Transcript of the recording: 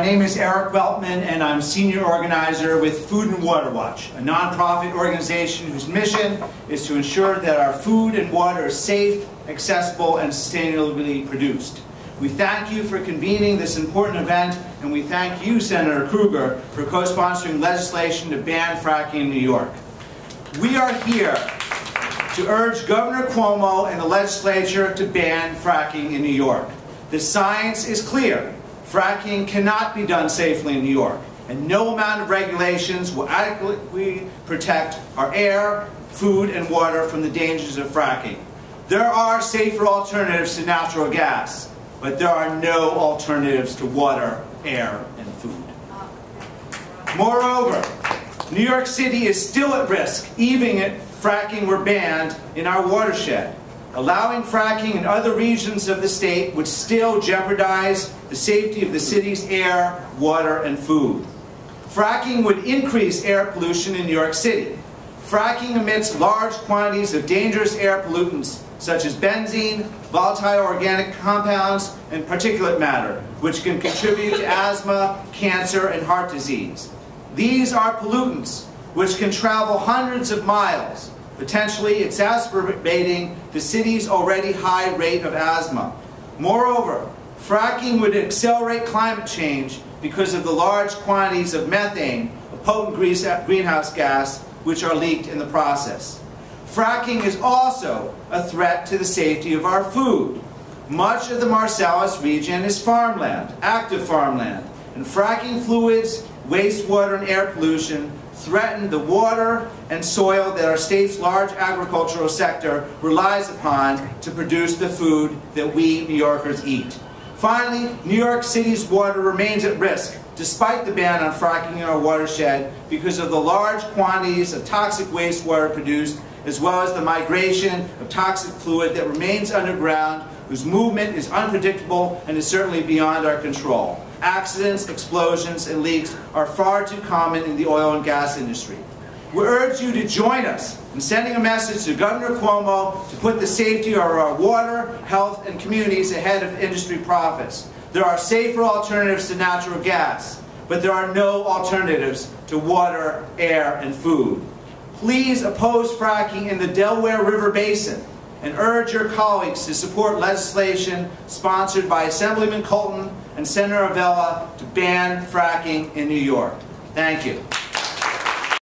name is Eric Weltman, and I'm senior organizer with Food and Water Watch, a nonprofit organization whose mission is to ensure that our food and water is safe, accessible, and sustainably produced. We thank you for convening this important event, and we thank you, Senator Krueger, for co-sponsoring legislation to ban fracking in New York. We are here to urge Governor Cuomo and the legislature to ban fracking in New York. The science is clear. Fracking cannot be done safely in New York, and no amount of regulations will adequately protect our air, food, and water from the dangers of fracking. There are safer alternatives to natural gas, but there are no alternatives to water, air, and food. Moreover, New York City is still at risk, even if fracking were banned in our watershed. Allowing fracking in other regions of the state would still jeopardize the safety of the city's air, water, and food. Fracking would increase air pollution in New York City. Fracking emits large quantities of dangerous air pollutants such as benzene, volatile organic compounds, and particulate matter, which can contribute to asthma, cancer, and heart disease. These are pollutants which can travel hundreds of miles, potentially exacerbating the city's already high rate of asthma. Moreover, fracking would accelerate climate change because of the large quantities of methane, a potent greenhouse gas, which are leaked in the process. Fracking is also a threat to the safety of our food. Much of the Marcellus region is farmland, active farmland, and fracking fluids, wastewater, and air pollution threaten the water and soil that our state's large agricultural sector relies upon to produce the food that we New Yorkers eat. Finally, New York City's water remains at risk despite the ban on fracking in our watershed because of the large quantities of toxic wastewater produced, as well as the migration of toxic fluid that remains underground, whose movement is unpredictable and is certainly beyond our control. Accidents, explosions, and leaks are far too common in the oil and gas industry. We urge you to join us in sending a message to Governor Cuomo to put the safety of our water, health, and communities ahead of industry profits. There are safer alternatives to natural gas, but there are no alternatives to water, air, and food. Please oppose fracking in the Delaware River Basin and urge your colleagues to support legislation sponsored by Assemblyman Colton and Senator Avella to ban fracking in New York. Thank you.